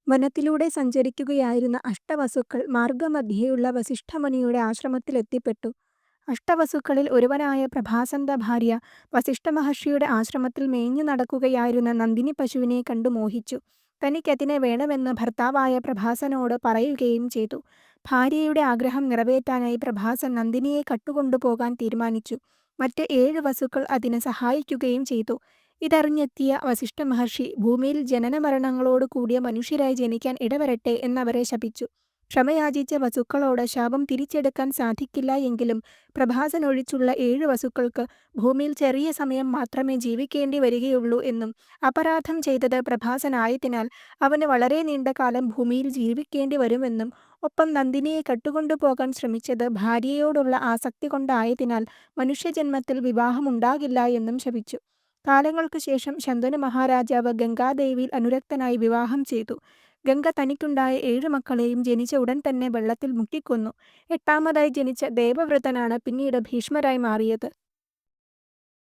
വനത്തിലൂടെ സഞ്ചരിക്കുകയായിരുന്ന അഷ്ടവസുക്കൾ മാർഗമധ്യേയുള്ള വസിഷ്ഠമുനിയുടെ ആശ്രമത്തിലെത്തിപ്പെട്ടു. അഷ്ടവസുക്കളിൽ ഒരുവനായ പ്രഭാസന്റെ ഭാര്യ വസിഷ്ഠമഹർഷിയുടെ ആശ്രമത്തിൽ മേഞ്ഞു നടക്കുകയായിരുന്ന നന്ദിനി പശുവിനെ കണ്ടു മോഹിച്ചു. തനിക്കതിനെ വേണമെന്ന് ഭർത്താവായ പ്രഭാസനോട് പറയുകയും ചെയ്തു. ഭാര്യയുടെ ആഗ്രഹം നിറവേറ്റാനായി പ്രഭാസൻ നന്ദിനിയെ കട്ടുകൊണ്ടുപോകാൻ തീരുമാനിച്ചു. മറ്റ് 7 വസുക്കൾ അതിന് സഹായിക്കുകയും ചെയ്തു. ഇതറിഞ്ഞെത്തിയ വസിഷ്ഠമഹർഷി ഭൂമിയിൽ ജനനമരണങ്ങളോട് കൂടിയ മനുഷ്യരായി ജനിക്കാൻ ഇടവരട്ടെ എന്നവരെ ശപിച്ചു. ക്ഷമയാചിച്ച വസുക്കളോട് ശാപം തിരിച്ചെടുക്കാൻ സാധിക്കില്ല എങ്കിലും പ്രഭാസനൊഴിച്ചുള്ള 7 വസുക്കൾക്ക് ഭൂമിയിൽ ചെറിയ സമയം മാത്രമേ ജീവിക്കേണ്ടി വരികയുള്ളൂ എന്നും അപരാധം ചെയ്തത് പ്രഭാസനായതിനാൽ അവന് വളരെ നീണ്ട കാലം ഭൂമിയിൽ ജീവിക്കേണ്ടി വരുമെന്നും ഒപ്പം നന്ദിനിയെ കട്ടുകൊണ്ടുപോകാൻ ശ്രമിച്ചത് ഭാര്യയോടുള്ള ആസക്തി കൊണ്ടായതിനാൽ മനുഷ്യജന്മത്തിൽ വിവാഹമുണ്ടാകില്ല എന്നും ശപിച്ചു. കാലങ്ങൾക്കു ശേഷം ശന്തനു മഹാരാജാവ് ഗംഗാദേവിയിൽ അനുരക്തനായി വിവാഹം ചെയ്തു. ഗംഗ തനിക്കുണ്ടായ 7 മക്കളെയും ജനിച്ച ഉടൻ തന്നെ വെള്ളത്തിൽ മുക്കിക്കൊന്നു. 8ാമതായി ജനിച്ച ദേവവ്രതനാണ് പിന്നീട് ഭീഷ്മരായി മാറിയത്.